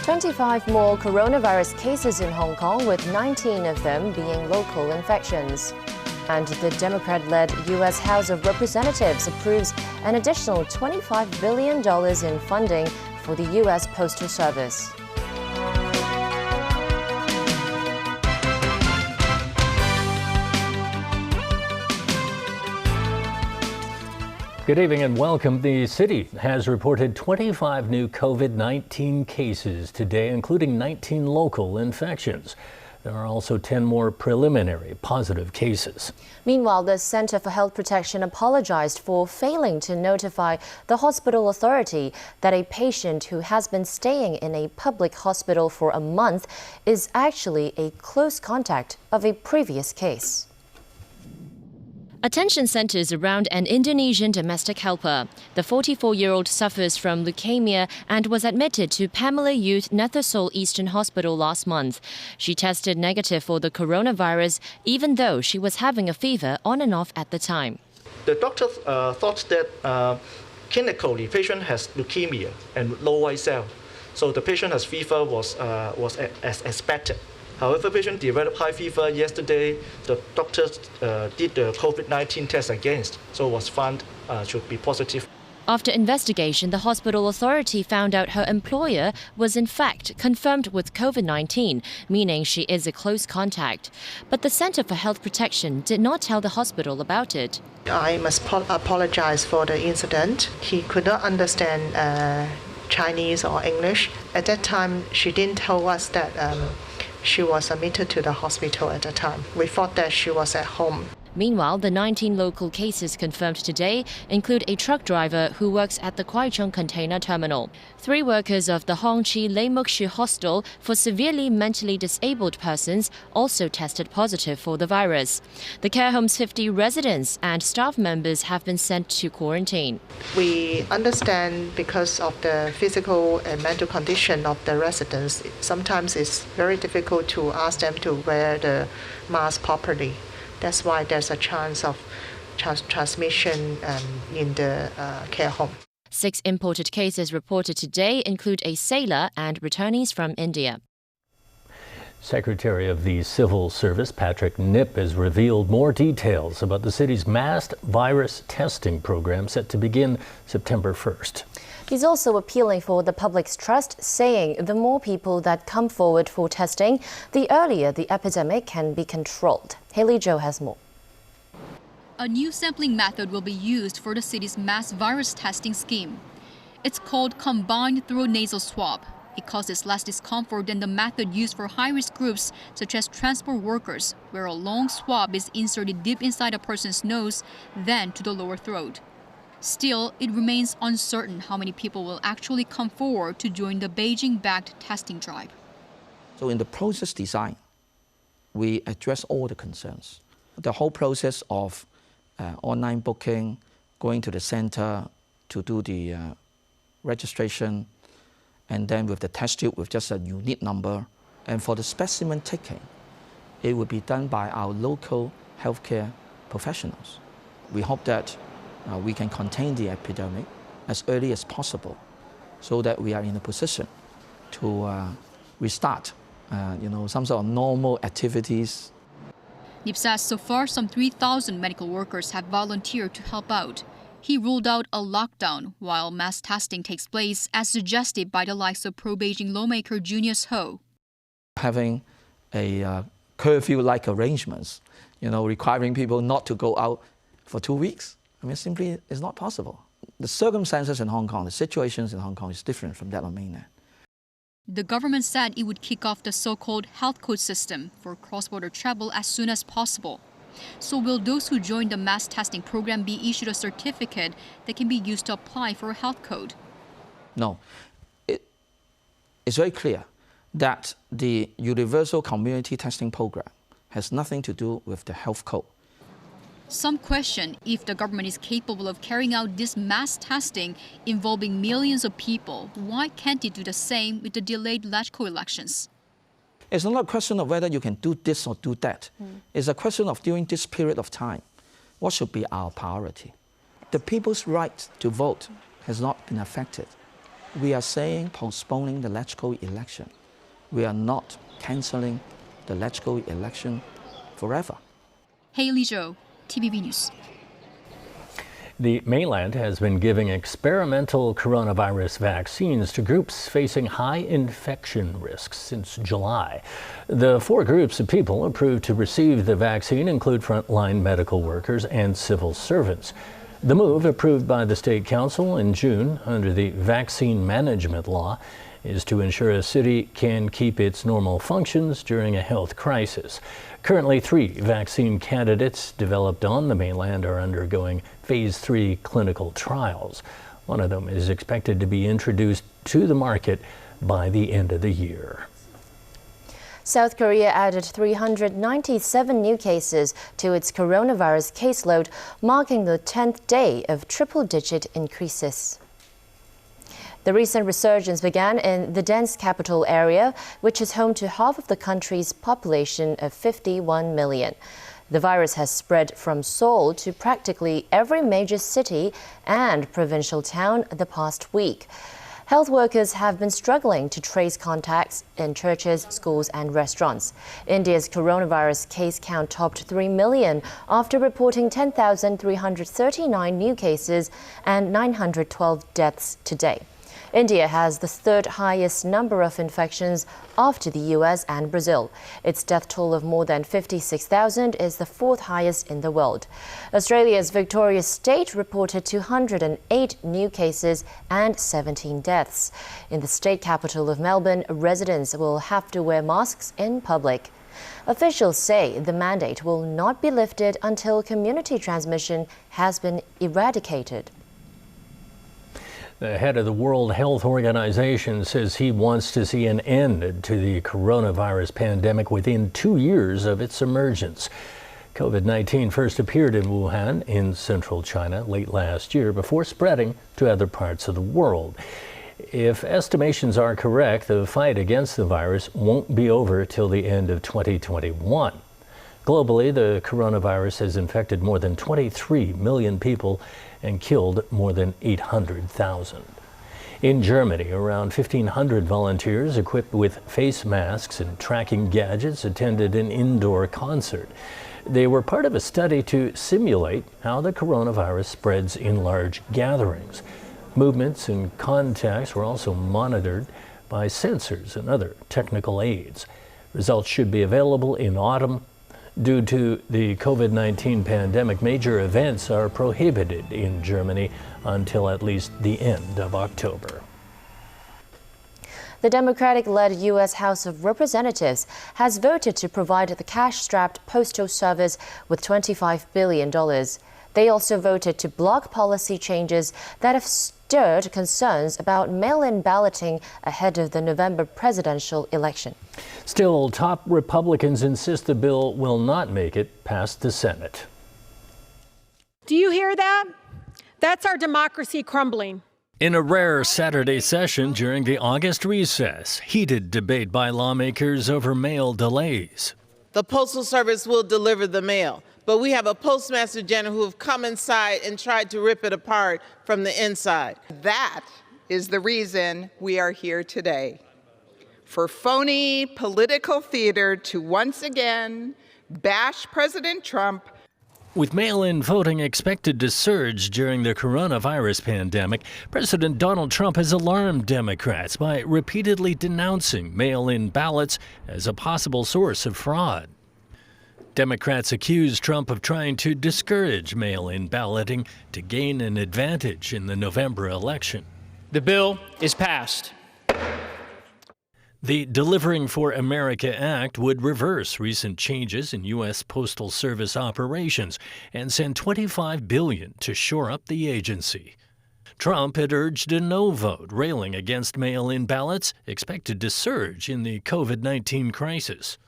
25 more coronavirus cases in Hong Kong, with 19 of them being local infections. And the Democrat-led U.S. House of Representatives approves an additional $25 billion in funding for the U.S. Postal Service. Good evening and welcome. The city has reported 25 new COVID-19 cases today, including 19 local infections. There are also 10 more preliminary positive cases. Meanwhile, the Center for Health Protection apologized for failing to notify the hospital authority that a patient who has been staying in a public hospital for a month is actually a close contact of a previous case. Attention centers around an Indonesian domestic helper. The 44-year-old suffers from leukemia and was admitted to Pamela Youth Nethersol Eastern Hospital last month. She tested negative for the coronavirus, even though she was having a fever on and off at the time. The doctors thought that clinically patient has leukemia and low white cell, so the patient has fever was as expected. However, patient developed high fever yesterday. The doctors did the COVID-19 test against, so was found should be positive. After investigation, the hospital authority found out her employer was in fact confirmed with COVID-19, meaning she is a close contact. But the Center for Health Protection did not tell the hospital about it. I must apologize for the incident. He could not understand Chinese or English. At that time, she didn't tell us that she was admitted to the hospital at the time. We thought that she was at home. Meanwhile, the 19 local cases confirmed today include a truck driver who works at the Kwai Chung container terminal. 3 workers of the Hong Chi Lei Muk Shu Hostel for severely mentally disabled persons also tested positive for the virus. The care home's 50 residents and staff members have been sent to quarantine. We understand because of the physical and mental condition of the residents, sometimes it's very difficult to ask them to wear the mask properly. That's why there's a chance of transmission in the care home. 6 imported cases reported today include a sailor and returnees from India. Secretary of the Civil Service Patrick Nip has revealed more details about the city's mass virus testing program set to begin September 1st. He's also appealing for the public's trust, saying the more people that come forward for testing, the earlier the epidemic can be controlled. Haley Joe has more. A new sampling method will be used for the city's mass virus testing scheme. It's called combined throat nasal swab. It causes less discomfort than the method used for high-risk groups, such as transport workers, where a long swab is inserted deep inside a person's nose, then to the lower throat. Still, it remains uncertain how many people will actually come forward to join the Beijing-backed testing drive. So in the process design, we address all the concerns. The whole process of online booking, going to the center to do the registration, and then with the test tube with just a unique number. And for the specimen taking, it will be done by our local healthcare professionals. We hope that we can contain the epidemic as early as possible so that we are in a position to restart some sort of normal activities. Nip says so far some 3,000 medical workers have volunteered to help out. He ruled out a lockdown while mass testing takes place, as suggested by the likes of pro-Beijing lawmaker Junius Ho. Having a curfew-like arrangements, requiring people not to go out for 2 weeks, simply is not possible. The circumstances in Hong Kong, the situations in Hong Kong is different from that on Mainland. The government said it would kick off the so-called health code system for cross-border travel as soon as possible. So will those who join the mass testing program be issued a certificate that can be used to apply for a health code? No. It's very clear that the universal community testing program has nothing to do with the health code. Some question if the government is capable of carrying out this mass testing involving millions of people. Why can't it do the same with the delayed LegCo elections? It's not a question of whether you can do this or do that. It's a question of during this period of time, what should be our priority? The people's right to vote has not been affected. We are saying postponing the legislative election. We are not cancelling the legislative election forever. Haley Zhou, TVB News. The Mainland has been giving experimental coronavirus vaccines to groups facing high infection risks since July. The 4 groups of people approved to receive the vaccine include frontline medical workers and civil servants. The move, approved by the State Council in June under the Vaccine Management Law, is to ensure a city can keep its normal functions during a health crisis. Currently, 3 vaccine candidates developed on the Mainland are undergoing phase 3 clinical trials. One of them is expected to be introduced to the market by the end of the year. South Korea added 397 new cases to its coronavirus caseload, marking the 10th day of triple-digit increases. The recent resurgence began in the dense capital area, which is home to half of the country's population of 51 million. The virus has spread from Seoul to practically every major city and provincial town the past week. Health workers have been struggling to trace contacts in churches, schools and restaurants. India's coronavirus case count topped 3 million after reporting 10,339 new cases and 912 deaths today. India has the 3rd highest number of infections after the US and Brazil. Its death toll of more than 56,000 is the 4th highest in the world. Australia's Victoria State reported 208 new cases and 17 deaths. In the state capital of Melbourne, residents will have to wear masks in public. Officials say the mandate will not be lifted until community transmission has been eradicated. The head of the World Health Organization says he wants to see an end to the coronavirus pandemic within 2 years of its emergence. COVID-19 first appeared in Wuhan in central China late last year before spreading to other parts of the world. If estimations are correct, the fight against the virus won't be over till the end of 2021. Globally, the coronavirus has infected more than 23 million people and killed more than 800,000. In Germany, around 1,500 volunteers equipped with face masks and tracking gadgets attended an indoor concert. They were part of a study to simulate how the coronavirus spreads in large gatherings. Movements and contacts were also monitored by sensors and other technical aids. Results should be available in autumn. Due to the COVID-19 pandemic, major events are prohibited in Germany until at least the end of October. The Democratic-led U.S. House of Representatives has voted to provide the cash-strapped Postal Service with $25 billion. They also voted to block policy changes that have stirred concerns about mail-in balloting ahead of the November presidential election. Still, top Republicans insist the bill will not make it past the Senate. Do you hear that? That's our democracy crumbling. In a rare Saturday session during the August recess, heated debate by lawmakers over mail delays. The Postal Service will deliver the mail, but we have a Postmaster General who have come inside and tried to rip it apart from the inside. That is the reason we are here today. For phony political theater to once again bash President Trump. With mail-in voting expected to surge during the coronavirus pandemic, President Donald Trump has alarmed Democrats by repeatedly denouncing mail-in ballots as a possible source of fraud. Democrats accuse Trump of trying to discourage mail-in balloting to gain an advantage in the November election. The bill is passed. The Delivering for America Act would reverse recent changes in U.S. Postal Service operations and send $25 billion to shore up the agency. Trump had urged a no vote, railing against mail-in ballots expected to surge in the COVID-19 crisis.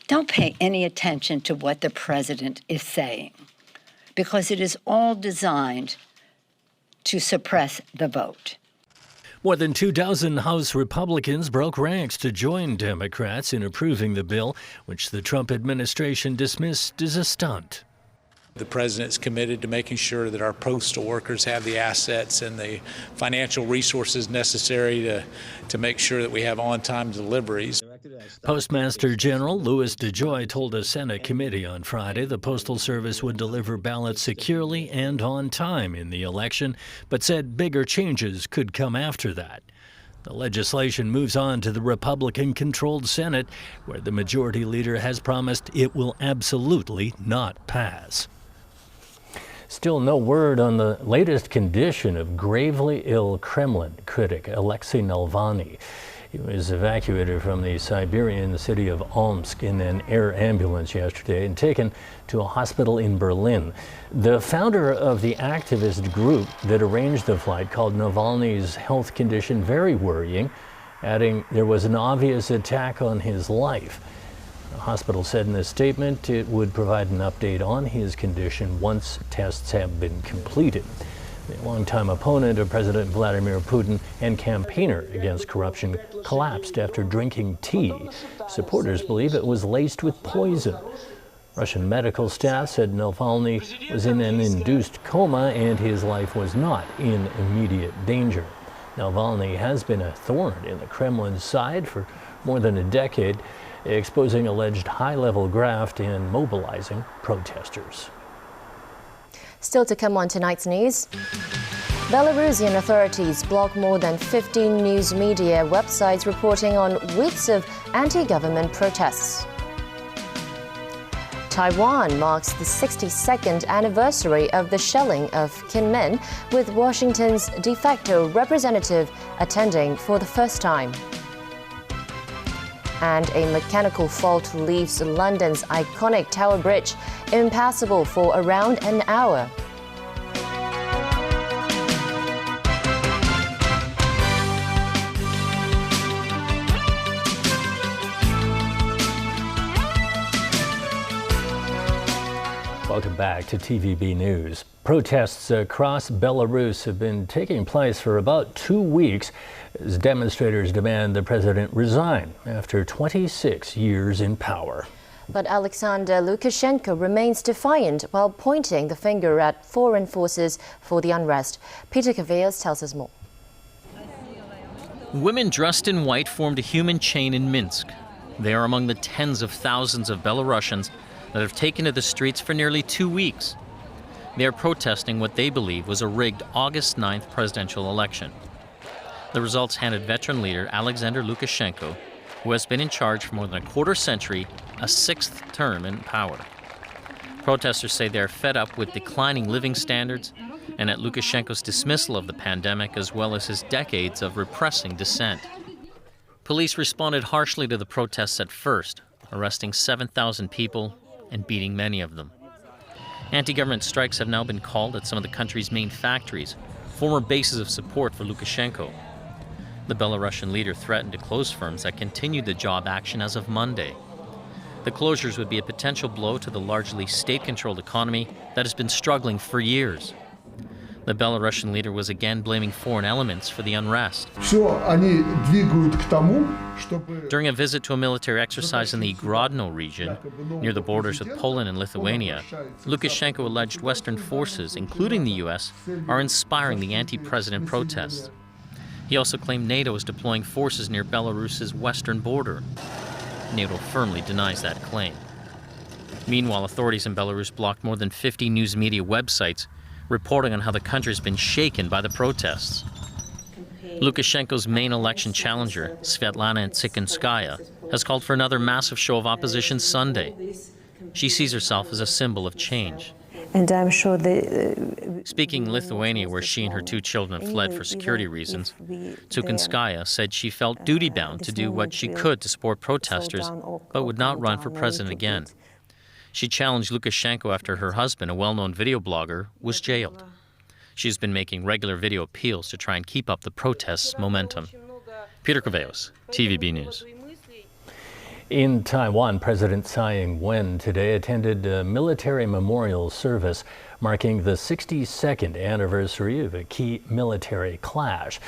Don't pay any attention to what the president is saying, because it is all designed to suppress the vote. More than 24 House Republicans broke ranks to join Democrats in approving the bill, which the Trump administration dismissed as a stunt. The president's committed to making sure that our postal workers have the assets and the financial resources necessary to make sure that we have on-time deliveries. Postmaster General Louis DeJoy told a Senate committee on Friday the Postal Service would deliver ballots securely and on time in the election, but said bigger changes could come after that. The legislation moves on to the Republican-controlled Senate, where the majority leader has promised it will absolutely not pass. Still no word on the latest condition of gravely ill Kremlin critic Alexei Navalny. He was evacuated from the Siberian city of Omsk in an air ambulance yesterday and taken to a hospital in Berlin. The founder of the activist group that arranged the flight called Navalny's health condition very worrying, adding there was an obvious attack on his life. The hospital said in a statement it would provide an update on his condition once tests have been completed. The longtime opponent of President Vladimir Putin and campaigner against corruption collapsed after drinking tea. Supporters believe it was laced with poison. Russian medical staff said Navalny was in an induced coma and his life was not in immediate danger. Navalny has been a thorn in the Kremlin's side for more than a decade, exposing alleged high-level graft and mobilizing protesters. Still to come on tonight's news. Belarusian authorities block more than 15 news media websites reporting on weeks of anti-government protests. Taiwan marks the 62nd anniversary of the shelling of Kinmen, with Washington's de facto representative attending for the first time. And a mechanical fault leaves London's iconic Tower Bridge impassable for around an hour. Welcome back to TVB News. Protests across Belarus have been taking place for about 2 weeks as demonstrators demand the president resign after 26 years in power. But Alexander Lukashenko remains defiant while pointing the finger at foreign forces for the unrest. Peter Cavillas tells us more. Women dressed in white formed a human chain in Minsk. They are among the tens of thousands of Belarusians that have taken to the streets for nearly 2 weeks. They are protesting what they believe was a rigged August 9th presidential election. The results handed veteran leader Alexander Lukashenko, who has been in charge for more than a quarter century, a 6th term in power. Protesters say they are fed up with declining living standards and at Lukashenko's dismissal of the pandemic, as well as his decades of repressing dissent. Police responded harshly to the protests at first, arresting 7,000 people and beating many of them. Anti-government strikes have now been called at some of the country's main factories, former bases of support for Lukashenko. The Belarusian leader threatened to close firms that continued the job action as of Monday. The closures would be a potential blow to the largely state-controlled economy that has been struggling for years. The Belarusian leader was again blaming foreign elements for the unrest. During a visit to a military exercise in the Grodno region, near the borders with Poland and Lithuania, Lukashenko alleged Western forces, including the U.S., are inspiring the anti-president protests. He also claimed NATO is deploying forces near Belarus's western border. NATO firmly denies that claim. Meanwhile, authorities in Belarus blocked more than 50 news media websites reporting on how the country's been shaken by the protests. Lukashenko's main election challenger, Svetlana Tsikhanskaya, has called for another massive show of opposition Sunday. She sees herself as a symbol of change. And I'm sure Speaking in Lithuania, where she and her 2 children fled for security reasons, Tsikhanskaya said she felt duty-bound to do what she could to support protesters, but would not run for president again. She challenged Lukashenko after her husband, a well-known video blogger, was jailed. She's been making regular video appeals to try and keep up the protests' momentum. Peter Cavillas, TVB News. In Taiwan, President Tsai Ing-wen today attended a military memorial service marking the 62nd anniversary of a key military clash.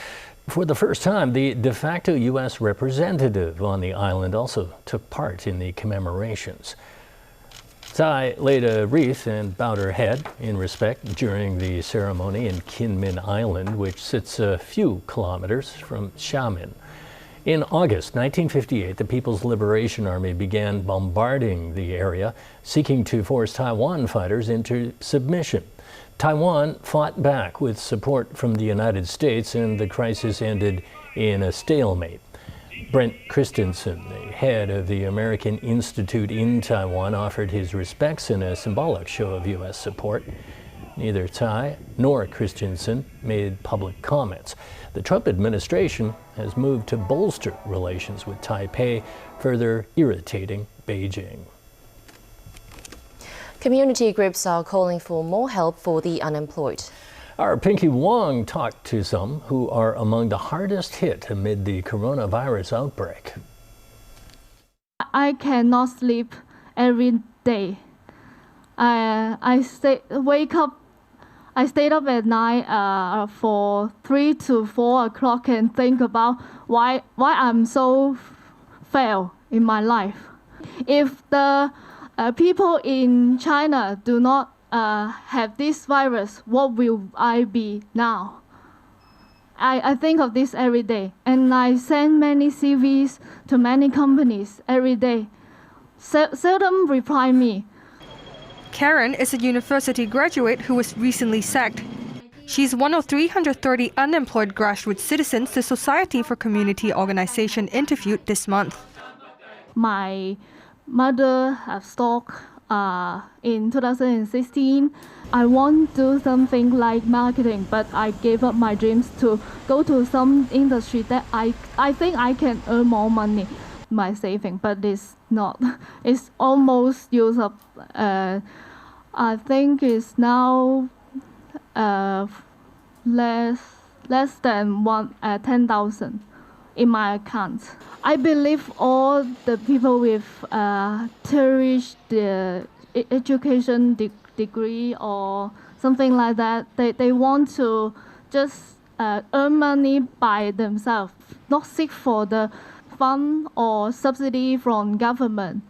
For the first time, the de facto U.S. representative on the island also took part in the commemorations. Tsai laid a wreath and bowed her head in respect during the ceremony in Kinmen Island, which sits a few kilometers from Xiamen. In August 1958, the People's Liberation Army began bombarding the area, seeking to force Taiwan fighters into submission. Taiwan fought back with support from the United States, and the crisis ended in a stalemate. Brent Christensen, the head of the American Institute in Taiwan, offered his respects in a symbolic show of U.S. support. Neither Tsai nor Christensen made public comments. The Trump administration has moved to bolster relations with Taipei, further irritating Beijing. Community groups are calling for more help for the unemployed. Our Pinky Wong talked to some who are among the hardest hit amid the coronavirus outbreak. I cannot sleep every day. I stayed up at night for 3 to 4 o'clock and think about why I'm so fail in my life. If the people in China do not have this virus, what will I be now? I think of this every day, and I send many CVs to many companies every day. Seldom reply me. Karen is a university graduate who was recently sacked. She's one of 330 unemployed grassroots citizens the Society for Community Organization interviewed this month. My mother has stock in 2016. I want to do something like marketing, but I gave up my dreams to go to some industry that I think I can earn more money, my saving, but it's not. It's almost used up. I think it's now less than 10,000 in my account. I believe all the people with tertiary education degree or something like that, they want to just earn money by themselves, not seek for the fund or subsidy from government.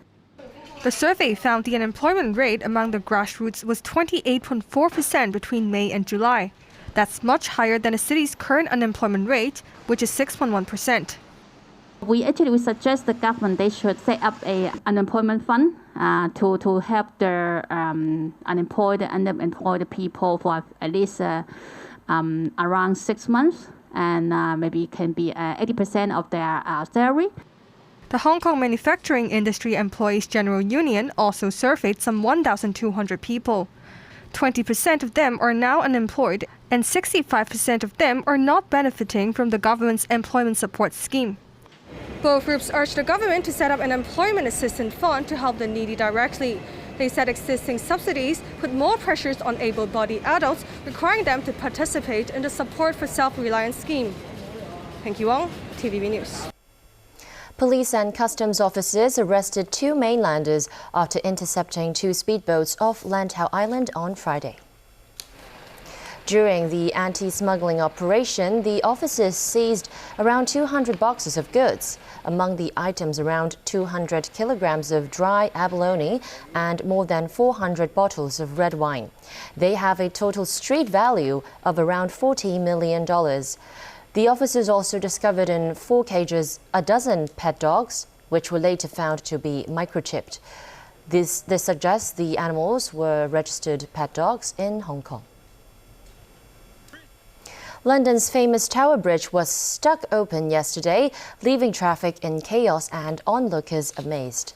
The survey found the unemployment rate among the grassroots was 28.4% between May and July. That's much higher than the city's current unemployment rate, which is 6.1%. We suggest the government they should set up a unemployment fund to help the unemployed and underemployed people for at least around 6 months, and maybe it can be 80% of their salary. The Hong Kong Manufacturing Industry Employees General Union also surveyed some 1,200 people. 20% of them are now unemployed, and 65% of them are not benefiting from the government's employment support scheme. Both groups urged the government to set up an employment assistance fund to help the needy directly. They said existing subsidies put more pressures on able-bodied adults, requiring them to participate in the Support for Self-Reliance scheme. Pinky Wong, TVB News. Police and customs officers arrested 2 mainlanders after intercepting 2 speedboats off Lantau Island on Friday. During the anti-smuggling operation, the officers seized around 200 boxes of goods. Among the items, around 200 kilograms of dry abalone and more than 400 bottles of red wine. They have a total street value of around $40 million. The officers also discovered in 4 cages a dozen pet dogs, which were later found to be microchipped. This suggests the animals were registered pet dogs in Hong Kong. London's famous Tower Bridge was stuck open yesterday, leaving traffic in chaos and onlookers amazed.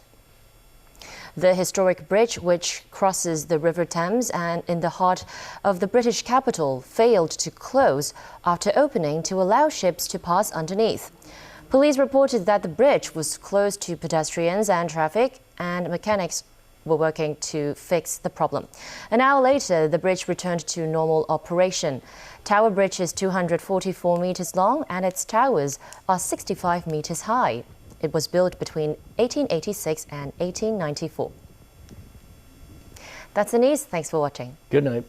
The historic bridge, which crosses the River Thames and in the heart of the British capital, failed to close after opening to allow ships to pass underneath. Police reported that the bridge was closed to pedestrians and traffic, and mechanics were working to fix the problem. An hour later, the bridge returned to normal operation. Tower Bridge is 244 meters long and its towers are 65 meters high. It was built between 1886 and 1894. That's the news. Thanks for watching. Good night.